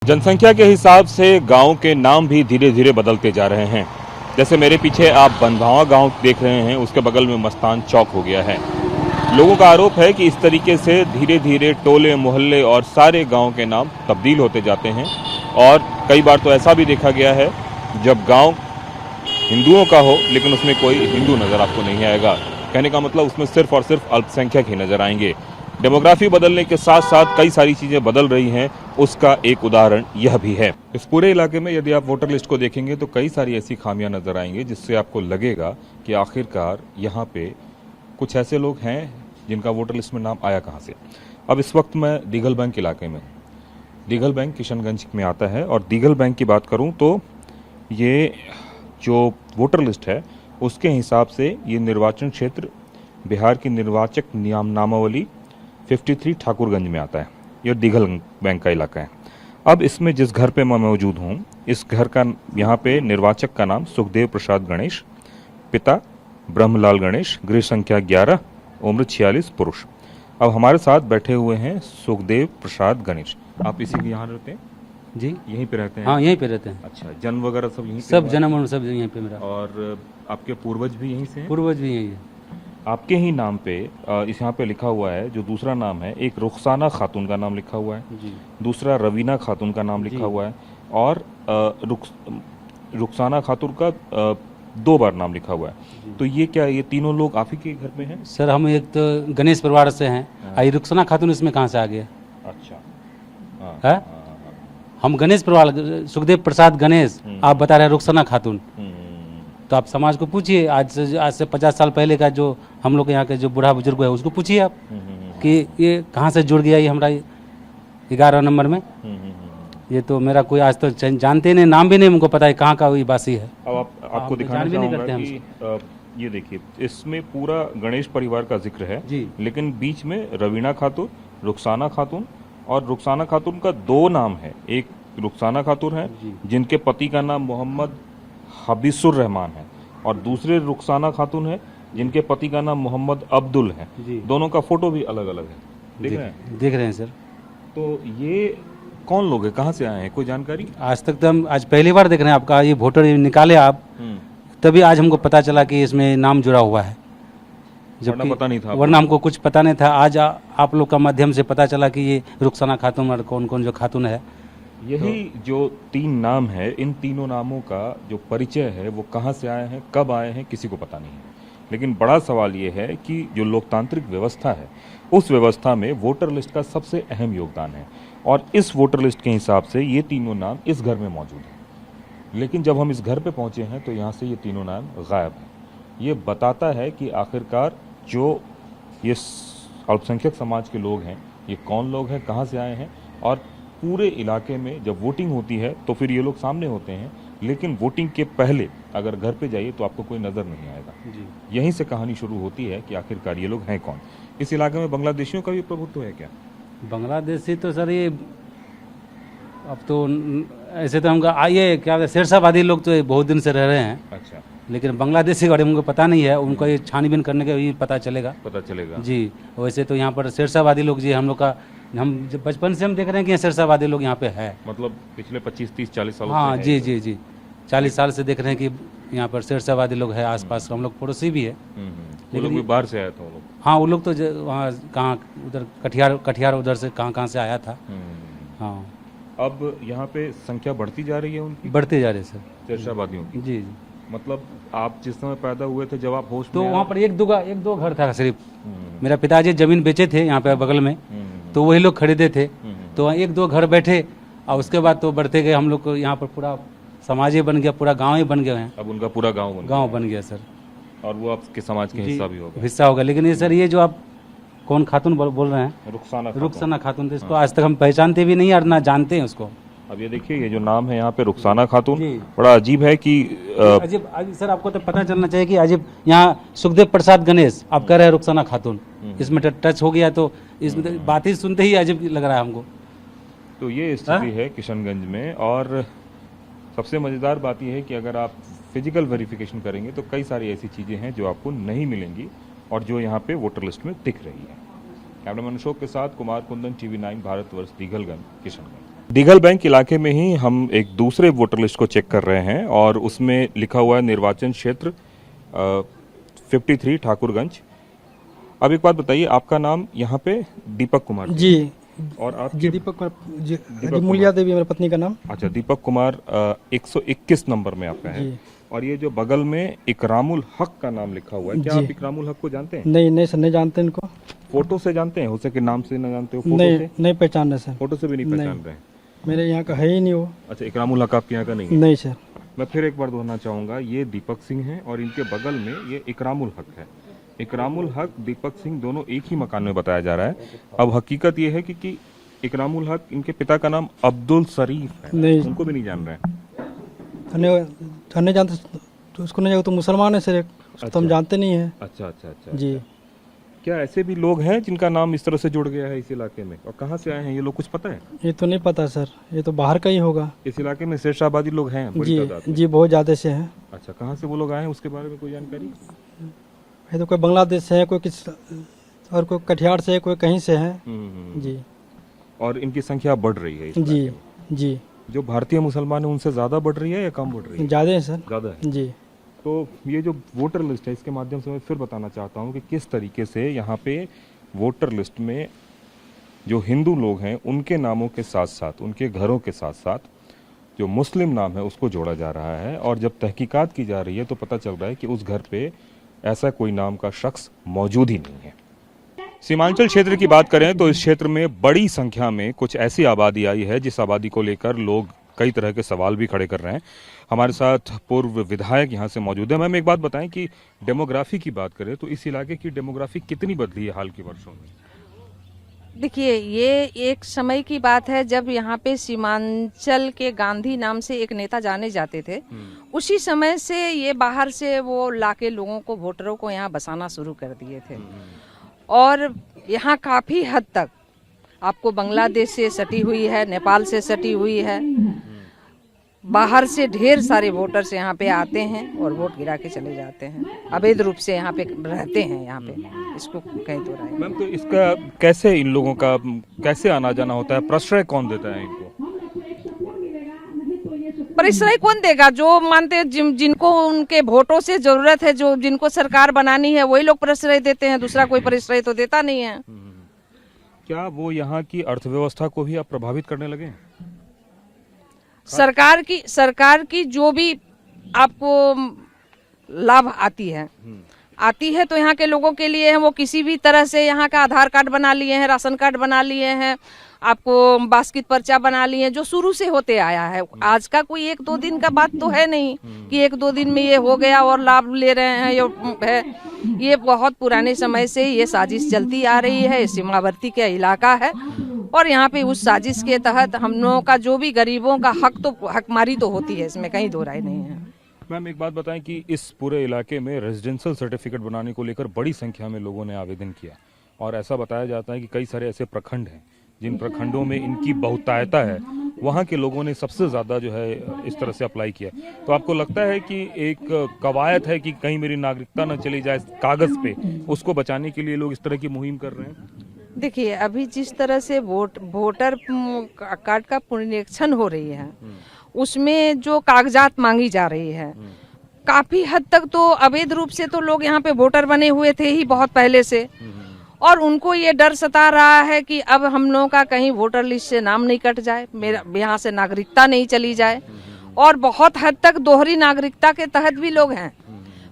जनसंख्या के हिसाब से गांव के नाम भी धीरे धीरे बदलते जा रहे हैं। जैसे मेरे पीछे आप बनभावा गांव देख रहे हैं, उसके बगल में मस्तान चौक हो गया है। लोगों का आरोप है कि इस तरीके से धीरे धीरे टोले मोहल्ले और सारे गांव के नाम तब्दील होते जाते हैं। और कई बार तो ऐसा भी देखा गया है जब गांव हिंदुओं का हो लेकिन उसमें कोई हिंदू नजर आपको नहीं आएगा। कहने का मतलब उसमें सिर्फ और सिर्फ अल्पसंख्यक ही नजर आएंगे। डेमोग्राफी बदलने के साथ साथ कई सारी चीजें बदल रही हैं, उसका एक उदाहरण यह भी है। इस पूरे इलाके में यदि आप वोटर लिस्ट को देखेंगे तो कई सारी ऐसी खामियां नजर आएंगी जिससे आपको लगेगा कि आखिरकार यहाँ पे कुछ ऐसे लोग हैं जिनका वोटर लिस्ट में नाम आया कहाँ से। अब इस वक्त मैं दीघल बैंक इलाके में, दीघल बैंक किशनगंज में आता है, और दीघल बैंक की बात करूँ तो ये जो वोटर लिस्ट है उसके हिसाब से ये निर्वाचन क्षेत्र बिहार की निर्वाचक नामावली 53 ठाकुरगंज में आता है। यह दीघल बैंक का इलाका है। अब इसमें जिस घर पे मैं मौजूद हूँ, इस घर का यहाँ पे निर्वाचक का नाम सुखदेव प्रसाद गणेश, पिता ब्रह्मलाल गणेश, गृह संख्या 11, उम्र 46, पुरुष। अब हमारे साथ बैठे हुए हैं सुखदेव प्रसाद गणेश। आप इसी यहाँ रहते हैं? जी, यहीं पे रहते हैं? हाँ, यहीं पे रहते हैं। अच्छा, जन्म वगैरह सब यहीं पे? सब जन्म और सब यहीं पे मेरा। और आपके पूर्वज भी यहीं से हैं? पूर्वज भी यहीं है। आपके ही नाम पे इस यहाँ पे लिखा हुआ है, जो दूसरा नाम है, एक रुखसाना खातून का नाम लिखा हुआ है जी, दूसरा रवीना खातून का नाम लिखा हुआ है, और रुखसाना खातून का 2 बार नाम लिखा हुआ है। तो ये क्या, ये तीनों लोग आप ही के घर में हैं? सर हम एक तो गणेश परिवार से हैं। आई रुखसाना खातून इसमें कहाँ से आ गया? अच्छा, हाँ, है? हाँ, हम गणेश परिवार, सुखदेव प्रसाद गणेश, आप बता रहे हैं रुखसाना खातून। तो आप समाज को पूछिए, आज से 50 साल पहले का जो हम लोग यहाँ के जो बूढ़ा बुजुर्ग है उसको पूछिए आप कि ये कहाँ से जुड़ गया ये हमारा 11 नंबर में। ये तो मेरा कोई आज तक जानते नहीं, नाम भी नहीं हमको पता है कहाँ का ये वासी है। अब आपको दिखाना चाहूँगा कि ये देखिए, इसमें पूरा गणेश परिवार का जिक्र है जी, लेकिन बीच में रवीना खातून, रुखसाना खातून, और रुखसाना खातून का 2 नाम है। एक रुखसाना खातून है जिनके पति का नाम मोहम्मद हबीसुर रहमान है, और दूसरे रुखसाना खातून है जिनके पति का नाम मोहम्मद अब्दुल है। दोनों का फोटो भी अलग अलग है। देख रहे हैं सर। तो ये कौन लोग हैं, कहाँ से आए हैं, कोई जानकारी? आज तक तो हम आज पहली बार देख रहे हैं आपका ये वोटर निकाले आप, तभी आज हमको पता चला कि इसमें नाम जुड़ा हुआ है, जबकि पता नहीं था। वरना हमको कुछ पता नहीं था। आज आप लोग का माध्यम से पता चला कि ये रुखसाना खातून और कौन कौन जो खातून है। यही जो 3 नाम है, इन तीनों नामों का जो परिचय है वो कहाँ से आए हैं, कब आए हैं, किसी को पता नहीं है। लेकिन बड़ा सवाल ये है कि जो लोकतांत्रिक व्यवस्था है उस व्यवस्था में वोटर लिस्ट का सबसे अहम योगदान है, और इस वोटर लिस्ट के हिसाब से ये तीनों नाम इस घर में मौजूद हैं। लेकिन जब हम इस घर पे पहुंचे हैं तो यहाँ से ये तीनों नाम गायब हैं। ये बताता है कि आखिरकार जो ये अल्पसंख्यक समाज के लोग हैं, ये कौन लोग हैं, कहाँ से आए हैं। और पूरे इलाके में जब वोटिंग होती है तो फिर ये लोग सामने होते हैं, लेकिन वोटिंग के पहले अगर घर पे जाइए तो आपको कोई नज़र नहीं आएगा जी। यहीं से कहानी शुरू होती है कि आखिरकार ये लोग हैं कौन। इस इलाके में बांग्लादेशियों का भी प्रभुत्व है क्या? बांग्लादेशी तो सर ये अब तो ऐसे तो हमको आइए क्या शेरशाहवादी लोग तो बहुत दिन से रह रहे हैं। अच्छा, लेकिन बांग्लादेशी के बारे में हमको पता नहीं है, उनको ये छानबीन करने के भी पता चलेगा जी। वैसे तो यहाँ पर शेरशाहवादी लोग जी हम लोग का, हम बचपन से हम देख रहे हैं कि शेरशाहवादी लोग यहाँ पे है, मतलब पिछले 25, 30, 40 साल। हाँ जी जी जी, 40 साल से देख रहे हैं कि यहाँ पर शेरशाहवादी लोग है। आसपास हम लोग पड़ोसी भी है। लेकिन भी बाहर से आया था वो लोग? हाँ, वो लोग तो वहाँ कहाँ उधर कटिहार उधर से कहाँ से आया था। हाँ, अब यहाँ पे संख्या बढ़ती जा रही है उनकी? बढ़ते जा रहे सर शेरशाहवादियों की। जी जी। मतलब आप जिस समय पैदा हुए थे, जब आप होश में तो वहाँ पर एक दो घर था सिर्फ। मेरा पिताजी जमीन बेचे थे यहाँ पे बगल में, तो वही लोग खरीदे थे। तो 1-2 घर बैठे, और उसके बाद तो बढ़ते गए। हम लोग को यहाँ पर पूरा समाज ही बन गया, पूरा गांव ही बन गया है। अब उनका पूरा गांव बन गया सर, और वो आपके समाज के हिस्सा होगा। लेकिन ये सर, ये जो आप कौन खातून बोल रहे हैं, रुखसाना खातून, तो इसको आज तक हम पहचानते भी नहीं और ना जानते हैं उसको। अब ये देखिए, ये जो नाम है यहाँ पे रुखसाना खातून, बड़ा अजीब है कि अजीब सर, आपको तो पता चलना चाहिए कि अजीब। यहाँ सुखदेव प्रसाद गणेश, आप कह रहे हैं रुखसाना खातून, इसमें टच हो गया तो इसमें बात ही सुनते ही अजीब लग रहा है हमको। तो ये स्थिति है किशनगंज में। और सबसे मज़ेदार बात यह है कि अगर आप फिजिकल वेरिफिकेशन करेंगे तो कई सारी ऐसी चीज़ें हैं जो आपको नहीं मिलेंगी और जो यहाँ पे वोटर लिस्ट में दिख रही है। कैमरामैन अशोक के साथ कुमार कुंदन, TV9 भारतवर्ष, दीघलगंज, किशनगंज। दिघल बैंक इलाके में ही हम एक दूसरे वोटर लिस्ट को चेक कर रहे हैं और उसमें लिखा हुआ है निर्वाचन क्षेत्र 53 ठाकुरगंज। अब एक बात बताइए, आपका नाम यहाँ पे दीपक कुमार जी, और आप जी दीपक कुमार जी, मूलिया देवी मेरी पत्नी का नाम। अच्छा, दीपक कुमार 121 नंबर में आपका है। जी। और ये जो बगल में इकरामुल हक का नाम लिखा हुआ है, क्या जी। आप इकरामुल हक को जानते हैं? नहीं सर, नहीं जानते इनको। फोटो से जानते हैं? हो सके नाम से ना जानते हो, फोटो नहीं से? नहीं पहचान रहे सर, फोटो से भी नहीं पहचान रहे हैं? मेरे यहाँ का है ही नहीं वो। अच्छा, इकरामुल हक आपके यहाँ का नहीं है? नहीं सर। मैं फिर एक बार दोहराना चाहूंगा, ये दीपक सिंह हैं और इनके बगल में ये इकरामुल हक है। इकरामुल हक, दीपक सिंह दोनों एक ही मकान में बताया जा रहा है। अब हकीकत ये है कि इकरामुल हक, इनके पिता का नाम अब्दुल शरीफ है। नहीं, उनको भी नहीं जान रहे हैं? नहीं जानते तो उसको नहीं, तो मुसलमान है सर एक, तो हम जानते नहीं है। अच्छा अच्छा अच्छा जी। क्या ऐसे भी लोग हैं जिनका नाम इस तरह से जुड़ गया है इस इलाके में? और कहाँ से आए हैं ये लोग, कुछ पता है? ये तो नहीं पता सर, ये तो बाहर का ही होगा। इस इलाके में शेरशाहबादी लोग हैं बड़ी जी तादाद में? जी, बहुत ज्यादा से हैं। अच्छा, कहाँ से वो लोग आए हैं उसके बारे में कोई जानकारी? ये तो कोई बांग्लादेश से है, कोई किस और कोई कटिहार से है, कोई कहीं से है। जी। और इनकी संख्या बढ़ रही है इस जी इलाके में? जी। जो भारतीय मुसलमान है उनसे ज्यादा बढ़ रही है या कम बढ़ रही है? ज्यादा है सर। ज्यादा है। जी। तो ये जो वोटर लिस्ट है, इसके माध्यम से मैं फिर बताना चाहता हूँ कि किस तरीके से यहाँ पे वोटर लिस्ट में जो हिंदू लोग हैं उनके नामों के साथ साथ, उनके घरों के साथ साथ जो मुस्लिम नाम है उसको जोड़ा जा रहा है। और जब तहकीकात की जा रही है तो पता चल रहा है कि उस घर पे ऐसा कोई नाम का शख्स मौजूद ही नहीं है। सीमांचल क्षेत्र की बात करें तो इस क्षेत्र में बड़ी संख्या में कुछ ऐसी आबादी आई है जिस आबादी को लेकर लोग कई तरह के सवाल भी खड़े कर रहे हैं। हमारे साथ पूर्व विधायक यहाँ से मौजूद है। मैम, एक बात बताएं कि डेमोग्राफी की बात करें तो इस इलाके की डेमोग्राफी कितनी बदली है हाल के वर्षों में? देखिए, ये एक समय की बात है जब यहाँ पे सीमांचल के गांधी नाम से एक नेता जाने जाते थे। उसी समय से ये बाहर से वो लाके लोगों को, वोटरों को यहाँ बसाना शुरू कर दिए थे। और यहाँ काफी हद तक आपको बांग्लादेश से सटी हुई है, नेपाल से सटी हुई है, बाहर से ढेर सारे वोटर्स यहाँ पे आते हैं और वोट गिरा के चले जाते हैं, अवैध रूप से यहाँ पे रहते हैं। यहाँ पे इसको कहीं तो रहा है। मैम, तो इसका कैसे, इन लोगों का कैसे आना जाना होता है? प्रश्रय कौन देता है इनको? प्रश्रय कौन देगा? जो मानते हैं, जिनको उनके वोटों से जरूरत है, जो जिनको सरकार बनानी है, वही लोग प्रश्रय देते हैं। दूसरा कोई प्रश्रय तो देता नहीं है। क्या वो यहाँ की अर्थव्यवस्था को भी अब प्रभावित करने लगे हैं? सरकार की जो भी आपको लाभ आती है तो यहाँ के लोगों के लिए है। वो किसी भी तरह से यहाँ का आधार कार्ड बना लिए हैं, राशन कार्ड बना लिए हैं, आपको बास्केट पर्चा बना लिए हैं, जो शुरू से होते आया है। आज का कोई 1-2 दिन का बात तो है नहीं कि 1-2 दिन में ये हो गया और लाभ ले रहे हैं। ये बहुत पुराने समय से ये साजिश चलती आ रही है। सीमावर्ती का इलाका है और यहाँ पे उस साजिश के तहत हम लोगों का जो भी गरीबों का हकमारी तो होती है, इसमें कहीं दो राय नहीं है। मैम, एक बात बताएं कि इस पूरे इलाके में रेजिडेंशियल सर्टिफिकेट बनाने को लेकर बड़ी संख्या में लोगों ने आवेदन किया और ऐसा बताया जाता है कि कई सारे ऐसे प्रखंड हैं जिन प्रखंडों में इनकी बहुतायता है, वहाँ के लोगों ने सबसे ज़्यादा जो है इस तरह से अप्लाई किया। तो आपको लगता है कि एक कवायद है कि कहीं मेरी नागरिकता न चली जाए कागज़ पे, उसको बचाने के लिए लोग इस तरह की मुहिम कर रहे हैं? देखिए, अभी जिस तरह से वोटर कार्ड का पुनरीक्षण हो रही है, उसमें जो कागजात मांगी जा रही है, काफी हद तक तो अवैध रूप से तो लोग यहाँ पे वोटर बने हुए थे ही बहुत पहले से। और उनको ये डर सता रहा है कि अब हम लोगों का कहीं वोटर लिस्ट से नाम नहीं कट जाए, मेरा यहाँ से नागरिकता नहीं चली जाए। और बहुत हद तक दोहरी नागरिकता के तहत भी लोग हैं।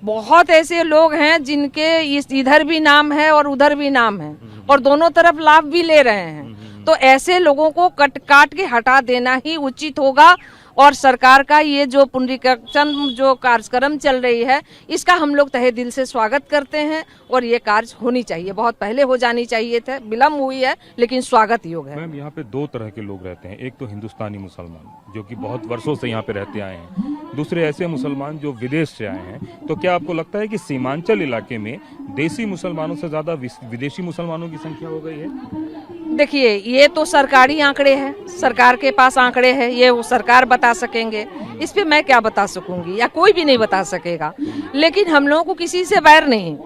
बहुत ऐसे लोग हैं जिनके इधर भी नाम है और उधर भी नाम है और दोनों तरफ लाभ भी ले रहे हैं। तो ऐसे लोगों को काट के हटा देना ही उचित होगा। और सरकार का ये जो पुनरीक्षण जो कार्यक्रम चल रही है, इसका हम लोग तहे दिल से स्वागत करते हैं और ये कार्य होनी चाहिए, बहुत पहले हो जानी चाहिए थे, विलम्ब हुई है लेकिन स्वागत योग है। मैम, यहाँ पे 2 तरह के लोग रहते हैं। एक तो हिंदुस्तानी मुसलमान जो कि बहुत वर्षों से यहाँ पे रहते आए हैं, दूसरे ऐसे मुसलमान जो विदेश से आए हैं। तो क्या आपको लगता है कि सीमांचल इलाके में देसी मुसलमानों से ज्यादा विदेशी मुसलमानों की संख्या हो गई है? देखिए, ये तो सरकारी आंकड़े हैं, सरकार के पास आंकड़े हैं, ये वो सरकार बता सकेंगे। इस पे मैं क्या बता सकूंगी या कोई भी नहीं बता सकेगा। लेकिन हम लोगों को किसी से बैर नहीं।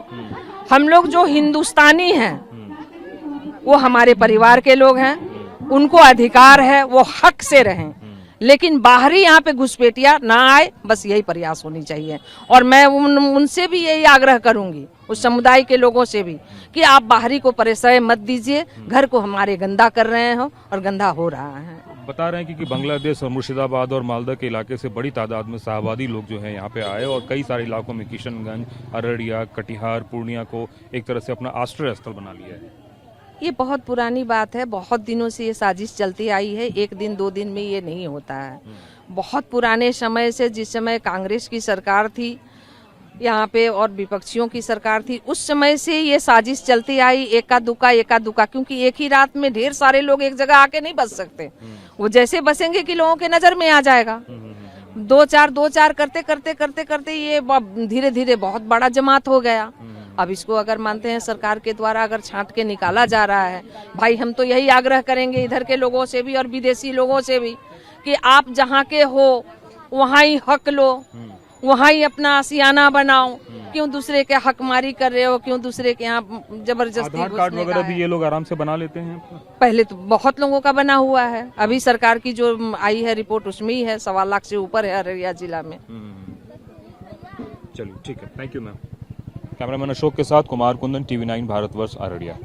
हम लोग जो हिंदुस्तानी हैं वो हमारे परिवार के लोग हैं, उनको अधिकार है, वो हक से रहें, लेकिन बाहरी यहाँ पे घुसपैठिया ना आए, बस यही प्रयास होनी चाहिए। और मैं उनसे भी यही आग्रह करूंगी, उस समुदाय के लोगों से भी, कि आप बाहरी को प्रश्रय मत दीजिए, घर को हमारे गंदा कर रहे हो और गंदा हो रहा है। बता रहे हैं कि बांग्लादेश और मुर्शिदाबाद और मालदा के इलाके से बड़ी तादाद में शाहबादी लोग जो हैं यहाँ पे आए और कई सारे इलाकों में किशनगंज, अररिया, कटिहार, पूर्णिया को एक तरह से अपना आश्रय स्थल बना लिया है। ये बहुत पुरानी बात है, बहुत दिनों से ये साजिश चलती आई है, एक दिन दो दिन में ये नहीं होता है। बहुत पुराने समय से, जिस समय कांग्रेस की सरकार थी यहाँ पे और विपक्षियों की सरकार थी, उस समय से ये साजिश चलती आई, एका दुका, क्योंकि एक ही रात में ढेर सारे लोग एक जगह आके नहीं बस सकते। वो जैसे बसेंगे कि लोगों के नजर में आ जाएगा। दो चार करते ये धीरे धीरे बहुत बड़ा जमात हो गया। अब इसको अगर मानते हैं सरकार के द्वारा अगर छांट के निकाला जा रहा है, भाई हम तो यही आग्रह करेंगे इधर के लोगों से भी और विदेशी लोगों से भी, कि आप जहाँ के हो वहाँ ही हक लो, वहाँ ही अपना आशियाना बनाओ। क्यों दूसरे के हकमारी कर रहे हो, क्यों दूसरे के यहाँ जबरदस्ती आधार कार्ड वगैरह भी ये लोग आराम से बना लेते हैं? पहले तो बहुत लोगों का बना हुआ है, अभी सरकार की जो आई है रिपोर्ट उसमें ही है 1.25 लाख से ऊपर है अररिया जिला में। चलिए ठीक है, thank you ma'am. Cameraman Ashok के साथ कुमार कुंदन, TV9 भारतवर्ष, अररिया।